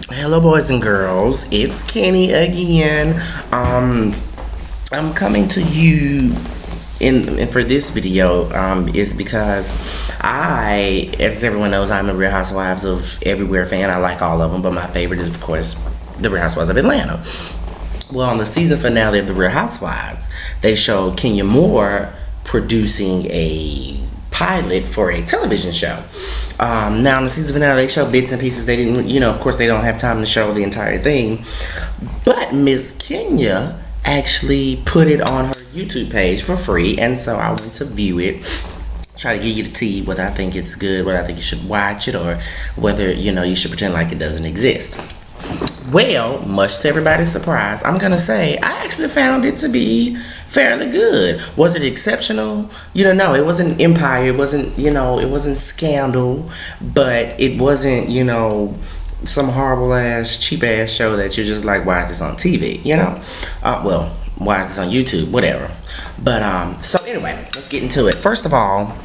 Hello, boys and girls. It's Kenny again. I'm coming to you in for this video is because as everyone knows, I'm a Real Housewives of Everywhere fan. I like all of them, but my favorite is, of course, the Real Housewives of Atlanta. Well, on the season finale of the Real Housewives, they showed Kenya Moore producing a pilot for a television show. Now in the season finale, they show bits and pieces. They didn't, of course, they don't have time to show the entire thing. But Miss Kenya actually put it on her YouTube page for free, and so I went to view it. Try to give you the tea whether I think it's good, whether I think you should watch it, or whether you should pretend like it doesn't exist. Well, much to everybody's surprise, I'm gonna say I actually found it to be fairly good. Was it exceptional? No, it wasn't Empire. It wasn't, it wasn't Scandal, but it wasn't, some horrible ass, cheap ass show that you're just like, why is this on TV? Well, why is this on YouTube? Whatever. But so anyway, let's get into it. First of all,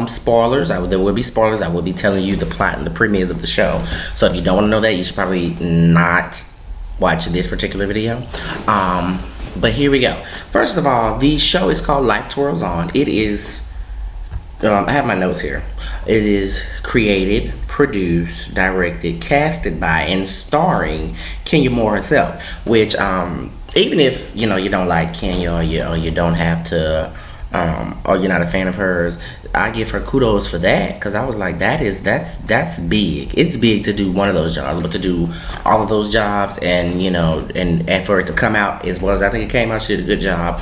spoilers. There will be spoilers. I will be telling you the plot and the premieres of the show. So if you don't want to know that, you should probably not watch this particular video. But here we go. First of all, the show is called Life Twirls On. It is, I have my notes here. It is created, produced, directed, casted by, and starring Kenya Moore herself. Which, even if, you don't like Kenya, or you don't have to, or you're not a fan of hers, I give her kudos for that, because I was like, that's big. It's big to do one of those jobs, but to do all of those jobs and and for it to come out as well as I think it came out, she did a good job.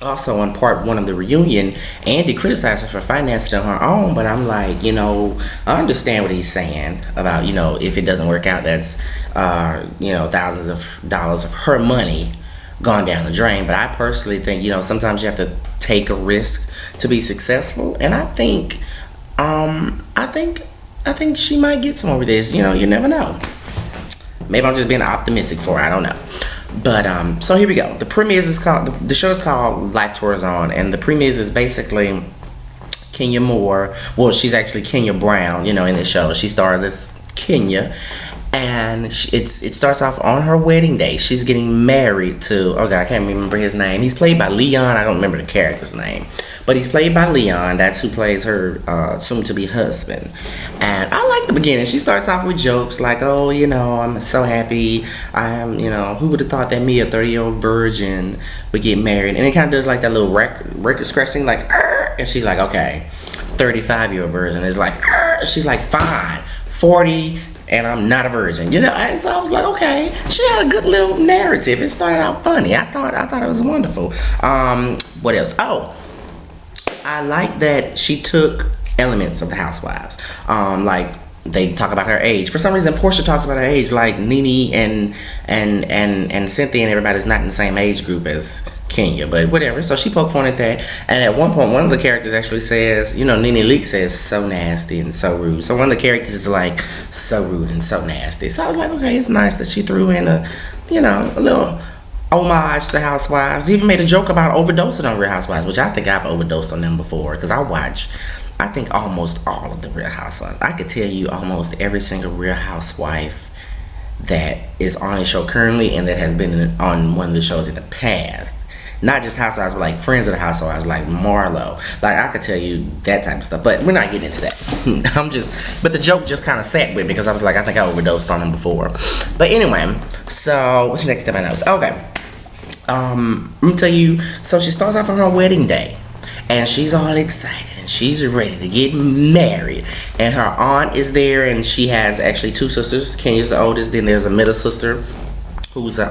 Also, on part one of the reunion, Andy criticized her for financing on her own, but I'm like, I understand what he's saying about, if it doesn't work out, that's thousands of dollars of her money gone down the drain. But I personally think, sometimes you have to take a risk to be successful, and I think she might get some over this. You never know. Maybe I'm just being optimistic for her. I don't know. But so here we go. The show is called Life Twirls On, and the premieres is basically Kenya Moore. Well, she's actually Kenya Brown. In the show, she stars as Kenya. And it starts off on her wedding day. She's getting married to, oh God, I can't remember his name. He's played by Leon. I don't remember the character's name. But he's played by Leon. That's who plays her soon-to-be husband. And I like the beginning. She starts off with jokes like, oh, I'm so happy. Who would have thought that me, a 30-year-old virgin, would get married? And it kind of does like that little record scratch thing, like, arr! And she's like, okay. 35-year-old virgin is like, arr! She's like, fine. 40, and I'm not a virgin, and so I was like, okay, she had a good little narrative. It started out funny. I thought it was wonderful. What else? Oh, I like that she took elements of the Housewives. Like they talk about her age. For some reason, Portia talks about her age, like Nene and Cynthia and everybody's not in the same age group as Kenya, but whatever. So she poked fun at that, and at one point, one of the characters actually says, Nene Leakes says, so nasty and so rude. So one of the characters is like, so rude and so nasty. So I was like, okay, it's nice that she threw in a little homage to Housewives. Even made a joke about overdosing on Real Housewives, which I think I've overdosed on them before, because I think almost all of the Real Housewives. I could tell you almost every single Real Housewife that is on a show currently and that has been on one of the shows in the past. Not just Housewives, but like Friends of the Housewives, like Marlo. Like, I could tell you that type of stuff, but we're not getting into that. But the joke just kind of sat with me because I was like, I think I overdosed on them before. But anyway, so what's next in my notes? Okay. I'm gonna tell you, so she starts off on her wedding day, and she's all excited, and she's ready to get married. And her aunt is there, and she has actually two sisters. Kenya's the oldest, then there's a middle sister who's a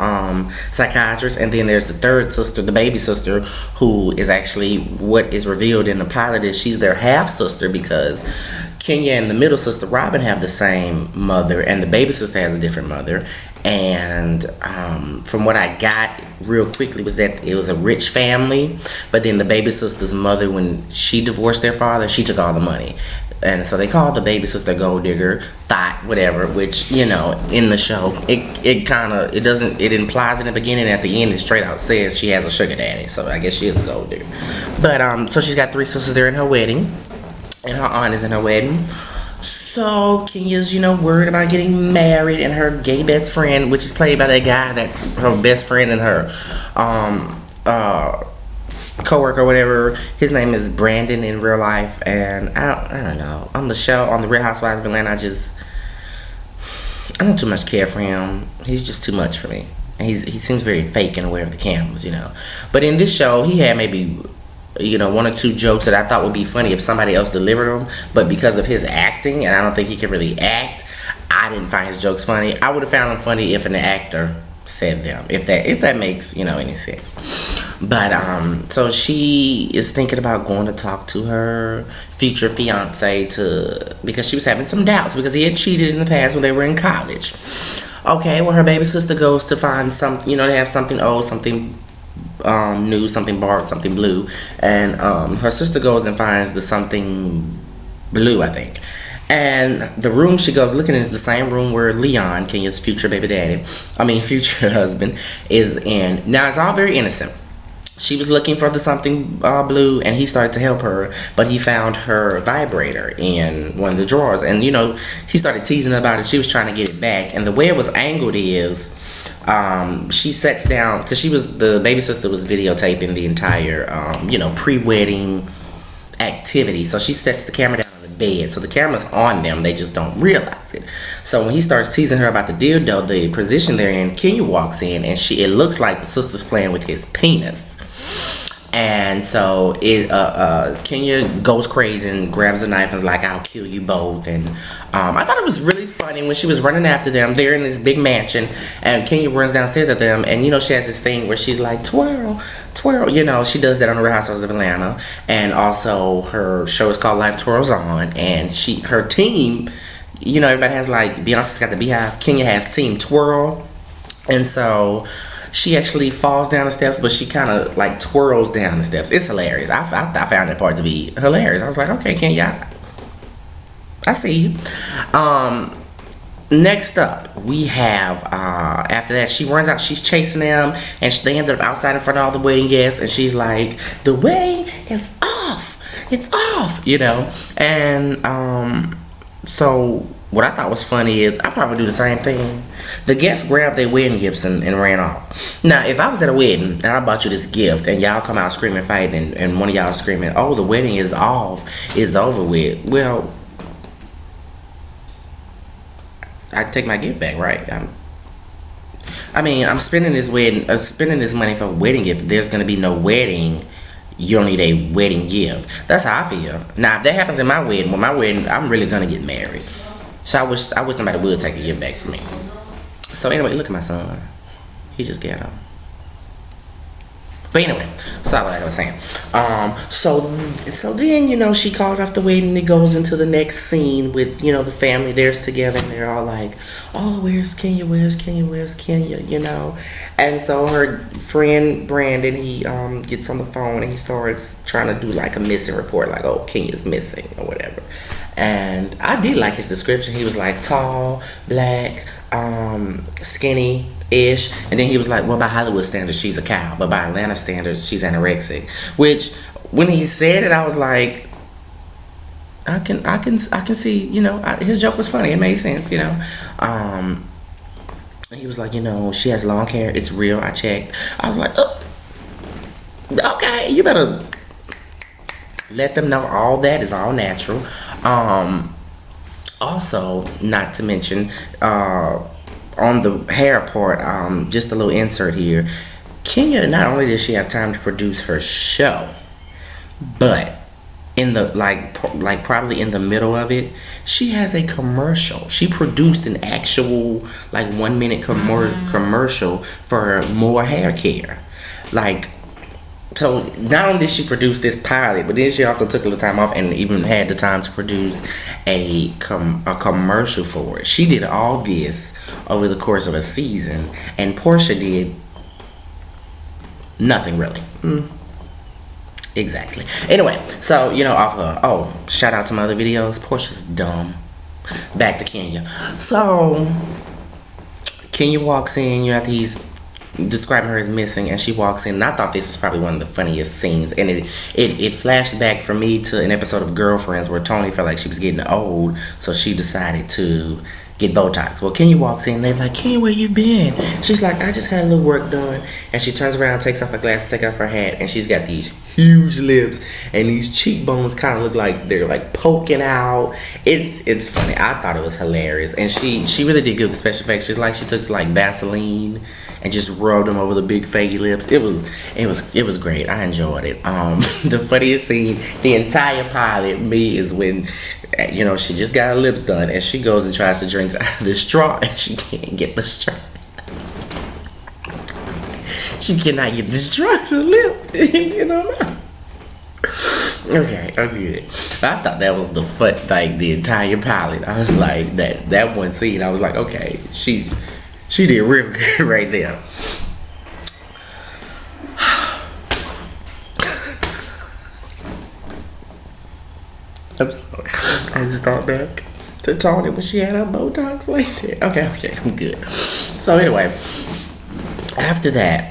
psychiatrist, and then there's the third sister, the baby sister, who is actually what is revealed in the pilot is she's their half sister, because Kenya and the middle sister Robin have the same mother, and the baby sister has a different mother. And from what I got real quickly was that it was a rich family, but then the baby sister's mother, when she divorced their father, she took all the money. And so they called the baby sister gold digger, thought, whatever, which, in the show, it implies in the beginning and at the end it straight out says she has a sugar daddy. So I guess she is a gold digger. But, so she's got three sisters there in her wedding, and her aunt is in her wedding. So Kenya's, worried about getting married, and her gay best friend, which is played by that guy that's her best friend and her coworker or whatever. His name is Brandon in real life, and I don't know. On the show, on the Real Housewives of Atlanta, I don't too much care for him. He's just too much for me. And he seems very fake and aware of the cameras, But in this show, he had maybe, one or two jokes that I thought would be funny if somebody else delivered them. But because of his acting, and I don't think he can really act, I didn't find his jokes funny. I would have found them funny if an actor said them, if that makes any sense. But so she is thinking about going to talk to her future fiance because she was having some doubts because he had cheated in the past when they were in college. Okay, well, her baby sister goes to find they have something old, something new, something borrowed, something blue, and her sister goes and finds the something blue, I think. And the room she goes looking in is the same room where Leon, Kenya's future future husband, is in. Now, it's all very innocent. She was looking for the something blue, and he started to help her, but he found her vibrator in one of the drawers. And, he started teasing her about it. She was trying to get it back. And the way it was angled is she sits down, because the baby sister was videotaping the entire, pre-wedding activity. So she sets the camera down bed, so the camera's on them, they just don't realize it. So when he starts teasing her about the dildo, the position they're in, Kenya walks in, and it looks like the sister's playing with his penis. And so Kenya goes crazy and grabs a knife and is like, I'll kill you both. And I thought it was really funny when she was running after them. They're in this big mansion, and Kenya runs downstairs at them, and she has this thing where she's like, twirl, twirl. She does that on the Real Housewives of Atlanta. And also her show is called Life Twirls On, and her team, everybody has, like, Beyonce's got the Beehive, Kenya has Team Twirl. And so she actually falls down the steps, but she kind of like twirls down the steps. It's hilarious. I found that part to be hilarious. I was like, okay, Kenya, I see you. Next up, we have, after that, she runs out, she's chasing them, and they ended up outside in front of all the wedding guests, and she's like, the wedding is off. It's off, And, so what I thought was funny is I probably do the same thing. The guests grabbed their wedding gifts and ran off. Now, if I was at a wedding and I bought you this gift and y'all come out screaming, fighting, and one of y'all screaming, oh, the wedding is off, it's over with. Well, I take my gift back, right? I'm spending this money for a wedding gift. There's gonna be no wedding. You don't need a wedding gift. That's how I feel. Now, if that happens in my wedding, I'm really gonna get married. So I wish somebody would take a gift back from me. So anyway, look at my son. He just got on. But anyway, sorry what I was saying. So then, she called off the wedding, and it goes into the next scene with, the family there's together, and they're all like, oh, where's Kenya, where's Kenya, where's Kenya, And so her friend Brandon, he gets on the phone, and he starts trying to do like a missing report, like, oh, Kenya's missing or whatever. And I did like his description. He was like tall, black, skinny-ish, and then he was like, well, by Hollywood standards she's a cow, but by Atlanta standards she's anorexic. Which, when he said it, I was like, I can see, his joke was funny. It made sense, He was like, she has long hair, it's real, I checked. I was like, oh, okay, you better let them know all that is all natural. Also, not to mention, on the hair part, just a little insert here. Kenya, not only does she have time to produce her show, but in the like probably in the middle of it, she has a commercial. She produced an actual 1 minute commercial for more hair care. So not only did she produce this pilot, but then she also took a little time off and even had the time to produce a commercial for it. She did all this over the course of a season, and Portia did nothing really. Exactly. Anyway, so off her. Shout out to my other videos. Portia's dumb. Back to Kenya. So Kenya walks in. After he's describing her as missing, and she walks in, and I thought this was probably one of the funniest scenes, and it flashed back for me to an episode of Girlfriends where Tony felt like she was getting old, so she decided to get Botox. Well, Kenya walks in, and they're like, Kenya, where you been? She's like, I just had a little work done. And she turns around, takes off her glasses, takes off her hat, and she's got these huge lips, and these cheekbones kind of look like they're like poking out. It's funny. I thought it was hilarious, and she really did good with the special effects. She's like, she took like Vaseline and just rubbed them over the big fake lips. It was great. I enjoyed it. The funniest scene, the entire pilot, is when, you know, she just got her lips done, and she goes and tries to drink out of the straw, and she can't get the straw. She cannot get the straw to the lip, you know. Okay, I'm good. I thought that was the entire pilot. I was like, that one scene, I was like, okay, she did real good right there. I'm sorry. I just thought back to Tony when she had her Botox like that. Okay, I'm good. So anyway, after that,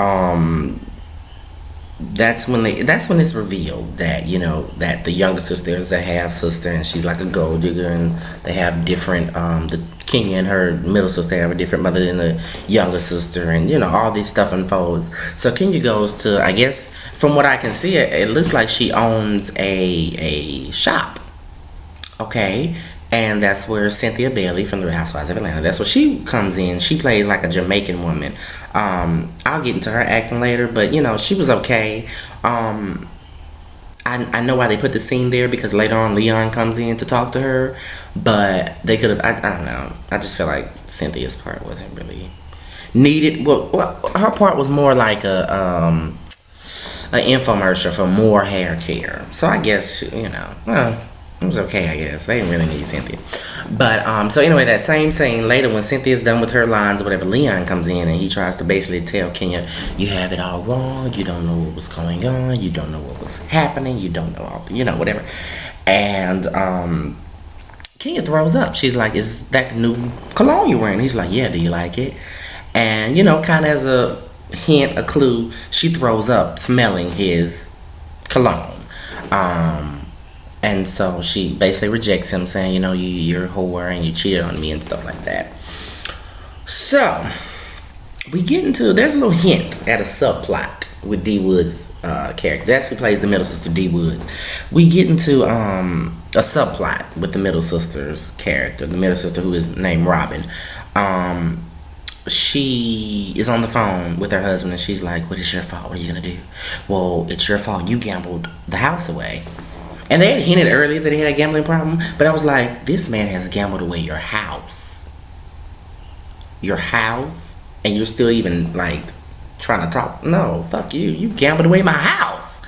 that's when it's revealed that, you know, that the younger sister is a half sister, and she's like a gold digger, and they have different, the Kenya and her middle sister have a different mother than the younger sister, and, you know, all this stuff unfolds. So Kenya goes to, I guess, from what I can see, it looks like she owns a shop. Okay, and that's where Cynthia Bailey from the Real Housewives of Atlanta, that's where she comes in. She plays like a Jamaican woman. I'll get into her acting later, but, you know, she was okay. I know why they put the scene there, because later on Leon comes in to talk to her, but they could have, I don't know. I just feel like Cynthia's part wasn't really needed. Well, her part was more like an infomercial for more hair care. So I guess, you know, well, it was okay, I guess. They didn't really need Cynthia. But, so anyway, that same scene later, when Cynthia's done with her lines or whatever, Leon comes in and he tries to basically tell Kenya, you have it all wrong, you don't know what was going on, you don't know what was happening, you don't know all, you know, whatever. And, Kenya throws up. She's like, is that new cologne you're wearing? He's like, yeah, do you like it? And, you know, kind of as a hint, a clue, she throws up smelling his cologne. And so she basically rejects him, saying, you know, you're a whore and you cheated on me and stuff like that. So we get into, there's a little hint at a subplot with D Wood's character. That's who plays the middle sister, D Woods. We get into a subplot with the middle sister's character, the middle sister who is named Robin. She is on the phone with her husband, and she's like, what is your fault? What are you gonna do? Well, it's your fault. You gambled the house away. And they had hinted earlier that he had a gambling problem, but I was like, this man has gambled away your house. Your house? And you're still even, like, trying to talk? No, fuck you. You gambled away my house.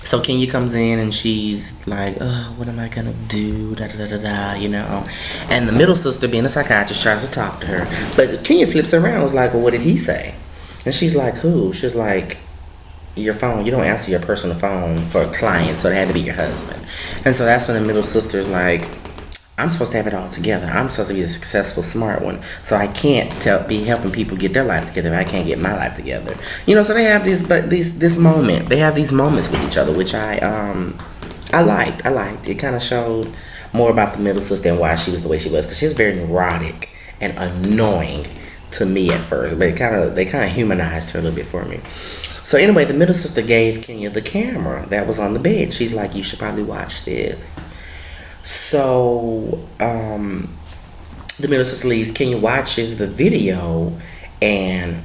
So Kenya comes in and she's like, what am I gonna do? Da da da da, you know. And the middle sister, being a psychiatrist, tries to talk to her. But Kenya flips around and was like, well, what did he say? And she's like, who? She's like, your phone, you don't answer your personal phone for a client, so it had to be your husband. And so that's when the middle sister's like, I'm supposed to have it all together. I'm supposed to be the successful, smart one. So I can't be helping people get their life together if I can't get my life together. You know, so they have this moment. They have these moments with each other, which I liked. It kind of showed more about the middle sister and why she was the way she was, because she was very neurotic and annoying to me at first, but they kind of humanized her a little bit for me. So anyway, the middle sister gave Kenya the camera that was on the bed. She's like, you should probably watch this. So the middle sister leaves. Kenya watches the video and,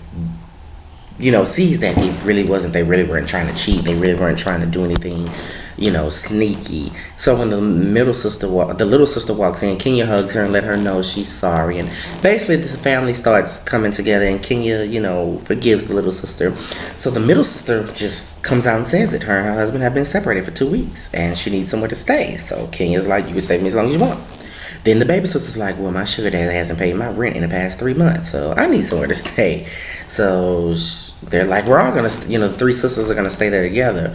you know, sees that it really wasn't, they really weren't trying to cheat. They really weren't trying to do anything, you know, sneaky. So when the little sister walks in, Kenya hugs her and let her know she's sorry. And basically the family starts coming together, and Kenya, you know, forgives the little sister. So the middle sister just comes out and says it. Her and her husband have been separated for 2 weeks and she needs somewhere to stay. So Kenya's like, you can stay with me as long as you want. Then the baby sister's like, well, my sugar daddy hasn't paid my rent in the past 3 months, so I need somewhere to stay. So they're like, we're all gonna, you know, the three sisters are gonna stay there together.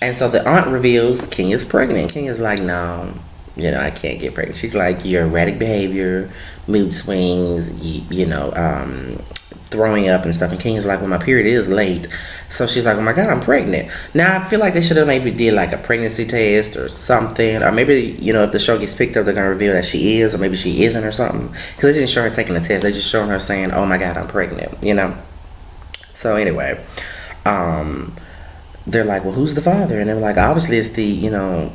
And so the aunt reveals Kenya's pregnant. Kenya's like, no, you know, I can't get pregnant. She's like, your erratic behavior, mood swings, you know, throwing up and stuff, and Kenya's like, well, my period is late. So she's like, oh my god, I'm pregnant. Now I feel like they should have maybe did like a pregnancy test or something, or maybe, you know, if the show gets picked up, they're gonna reveal that she is, or maybe she isn't or something, because they didn't show her taking the test. They just showed her saying, oh my god, I'm pregnant, you know. So anyway, they're like, well, who's the father? And they're like, obviously it's the, you know,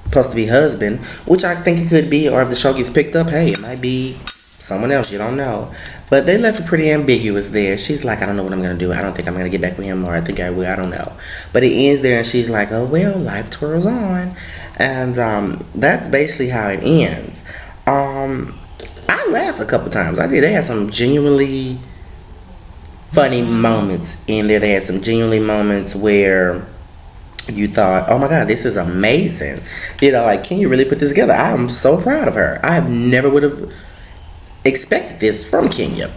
supposed to be husband, which I think it could be, or if the show gets picked up, hey, it might be someone else, you don't know. But they left it pretty ambiguous there. She's like, I don't know what I'm gonna do. I don't think I'm gonna get back with him, or I think I will. I don't know. But it ends there, and she's like, oh well, life twirls on, and that's basically how it ends. I laughed a couple times. I did. They had some genuinely funny moments in there. They had some genuinely moments where you thought, oh my god, this is amazing. You know, like, can you really put this together? I'm so proud of her. I never would have expected this from Kenya.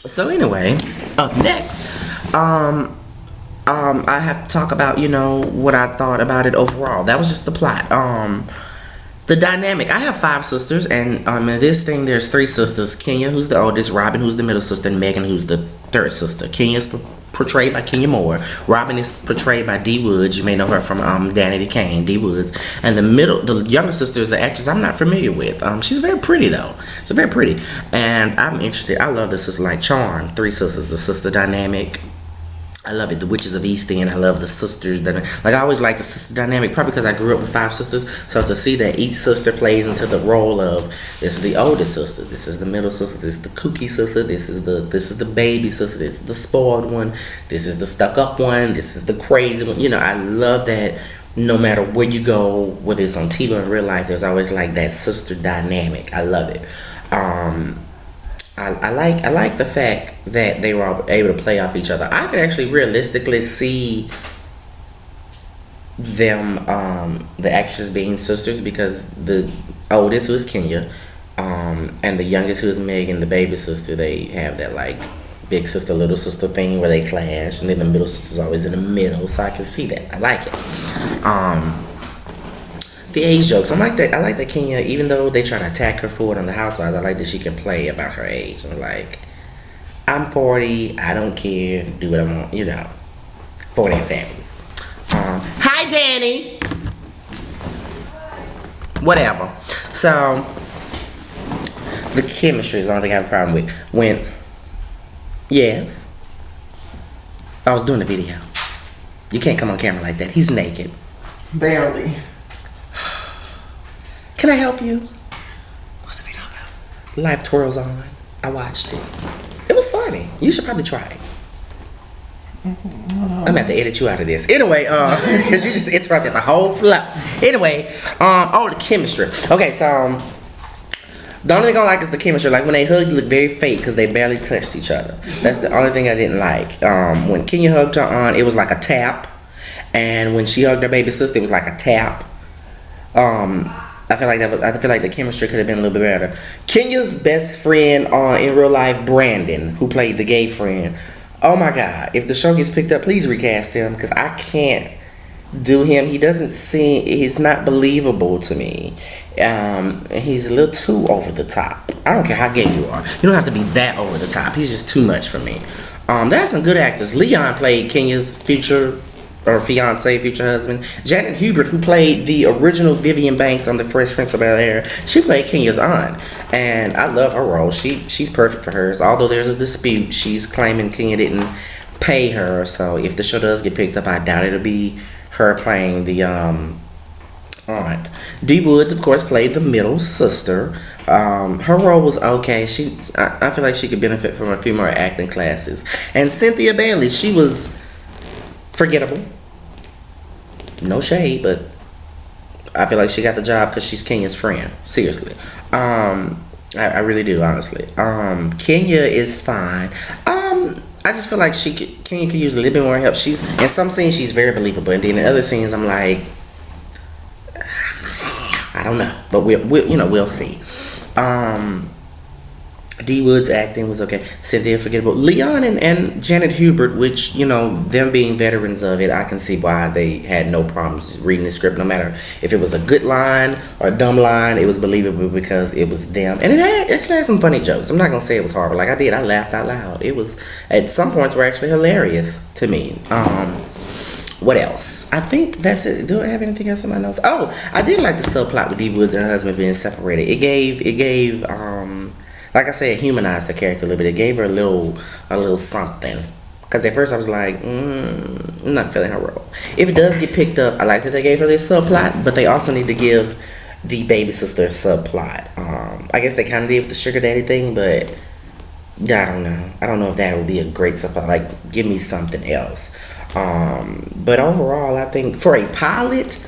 So anyway, up next, I have to talk about, you know, what I thought about it overall. That was just the plot. The dynamic. I have 5 sisters, and in this thing, there's 3 sisters. Kenya, who's the oldest, Robin, who's the middle sister, and Megan, who's the 3rd sister. Kenya's portrayed by Kenya Moore. Robin is portrayed by Dee Woods. You may know her from Danny DeCane, Dee Woods. And the younger sister is an actress I'm not familiar with. She's very pretty though. She's very pretty, and I'm interested. I love the sister, like Charm. 3 sisters, the sister dynamic. I love it. The Witches of East End. I love the sisters. Like, I always like the sister dynamic, probably because I grew up with 5 sisters. So to see that each sister plays into the role of, this is the oldest sister, this is the middle sister, this is the kooky sister, this is the baby sister, this is the spoiled one, this is the stuck up one, this is the crazy one. You know, I love that. No matter where you go, whether it's on TV or in real life, there's always like that sister dynamic. I love it. I like the fact that they were able to play off each other. I could actually realistically see them, the actresses being sisters, because the oldest, who is Kenya, and the youngest, who is Megan, the baby sister, they have that like big sister, little sister thing where they clash, and then the middle sister's always in the middle, so I can see that. I like it. The age jokes. I like that Kenya, even though they try to attack her for it on the Housewives, I like that she can play about her age. And like, I'm 40, I don't care, do what I want, you know. 40 and families. Hi, Danny. Whatever. So, the chemistry is the only thing I have a problem with. Yes. I was doing a video. You can't come on camera like that. He's naked. Barely. Can I help you? What's the video about? Life Twirls On. I watched it. It was funny. You should probably try it. I'm gonna have to edit you out of this. Anyway, because you just interrupted the whole flow. Anyway, the chemistry. Okay, so the only thing I like is the chemistry. Like, when they hugged, it looked very fake because they barely touched each other. That's the only thing I didn't like. When Kenya hugged her aunt, it was like a tap, and when she hugged her baby sister, it was like a tap. I feel like the chemistry could have been a little bit better. Kenya's best friend in real life, Brandon, who played the gay friend. Oh my God! If the show gets picked up, please recast him, because I can't do him. He doesn't seem. He's not believable to me. He's a little too over the top. I don't care how gay you are. You don't have to be that over the top. He's just too much for me. There's some good actors. Leon played Kenya's future husband. Janet Hubert, who played the original Vivian Banks on The Fresh Prince of Bel-Air, she played Kenya's aunt, and I love her role. She's perfect for hers. Although there's a dispute, she's claiming Kenya didn't pay her. So if the show does get picked up, I doubt it'll be her playing the aunt. Dee Woods, of course, played the middle sister. Her role was okay. I feel like she could benefit from a few more acting classes. And Cynthia Bailey, she was forgettable. No shade, but I feel like she got the job because she's Kenya's friend. Seriously. I really do, honestly. Kenya is fine. I just feel like Kenya could use a little bit more help. She's in some scenes she's very believable, and then in other scenes I'm like, I don't know, but we'll see. D Wood's acting was okay. Cynthia forgettable. Leon and Janet Hubert, which, them being veterans of it, I can see why they had no problems reading the script. No matter if it was a good line or a dumb line, it was believable because it was them. And it actually had some funny jokes. I'm not gonna say it was horrible. Like I laughed out loud. It was, at some points, were actually hilarious to me. What else? I think that's it. Do I have anything else in my notes? Oh, I did like the subplot with D Woods and her husband being separated. It gave like I said, humanized her character a little bit. It gave her a little something. Because at first I was like, I'm not feeling her role. If it does get picked up, I like that they gave her this subplot, but they also need to give the baby sister a subplot. I guess they kind of did with the sugar daddy thing, but I don't know. I don't know if that would be a great subplot. Like, give me something else. But overall, I think for a pilot,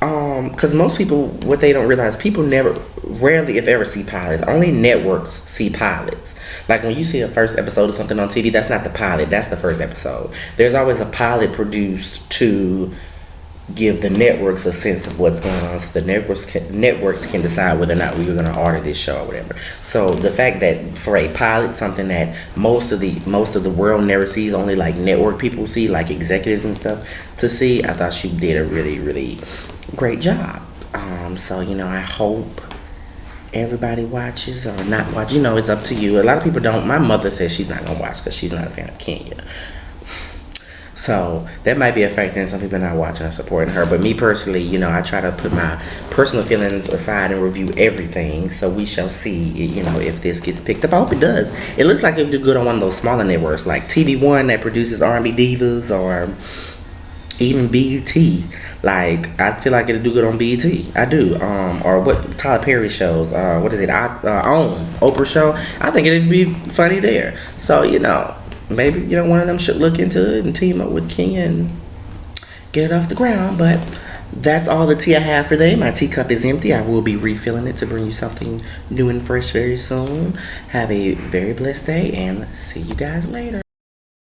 because most people, what they don't realize, people rarely if ever see pilots. Only networks see pilots. Like when you see a first episode of something on TV, that's not the pilot, that's the first episode. There's always a pilot produced to give the networks a sense of what's going on, so the networks can decide whether or not we were going to order this show or whatever. So the fact that for a pilot, something that most of the world never sees, only like network people see, like executives and stuff to see, I thought she did a really, really great job. So I hope everybody watches or not watch. It's up to you. A lot of people don't. My mother says she's not gonna watch because she's not a fan of Kenya. So that might be a factor in some people not watching or supporting her. But me personally, I try to put my personal feelings aside and review everything. So we shall see, if this gets picked up. I hope it does. It looks like it'll do good on one of those smaller networks like TV One that produces R&B divas, or even BET. Like, I feel like it'll do good on BET. I do. Or what Tyler Perry shows. What is it? OWN. Oprah show. I think it'd be funny there. So, maybe, one of them should look into it and team up with Kenya and get it off the ground. But that's all the tea I have for today. My teacup is empty. I will be refilling it to bring you something new and fresh very soon. Have a very blessed day and see you guys later.